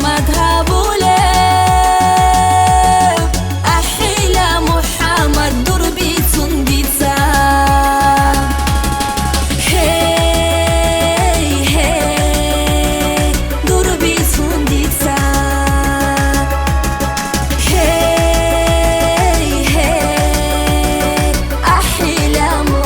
مذهبوله أحيلا محمد دور بيتون بيتسا هي هي دور بيتون بيتسا هي هي أحيلا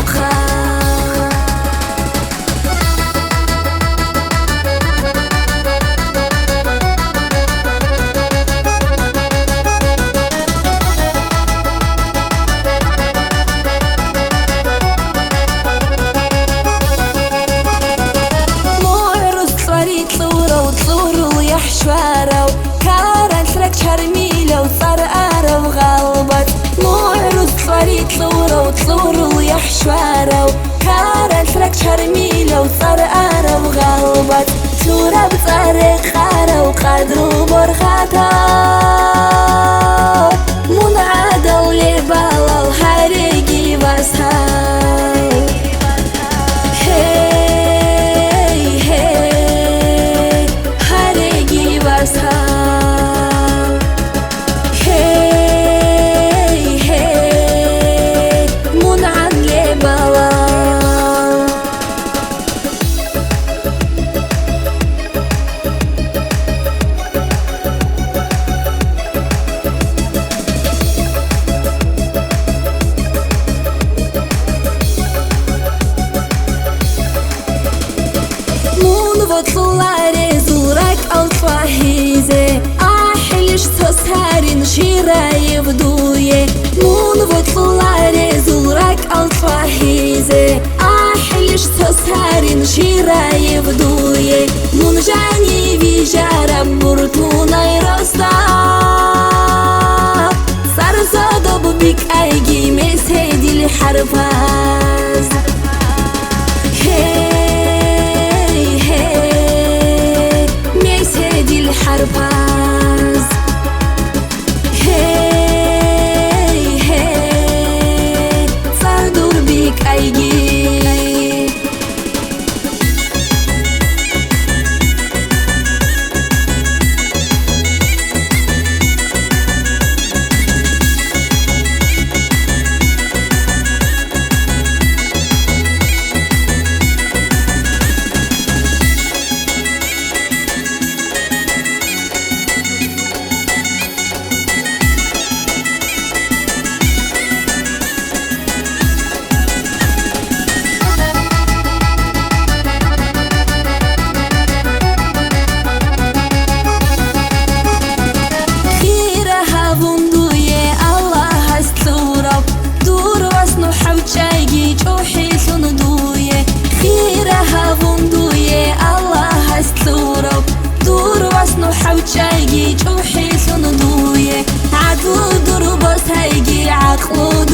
حشوارة كانت لك شرميلة وطرقارة وغلبت مو عروس فريد ثورة ويا حشوارة كانت لك شرميلة وطرقارة وغلبت ثورة بطريق خارة وقدر وبرخاتا منعادة ولبالة وحريقي بسها بطلاري زورك الفاهيزة أحلش تسهرين شراي بدوية مون بطلاري زورك الفاهيزة أحلش تسهرين شراي بدوية مون جاني بيجارب برتوناي راستا سرزادو ببيك أيجي مسيدي الحرفاز الحرباز هي هي صار بيك أيجي حوتشايجي جوحي سندوية عدو دربس هيجي عقلو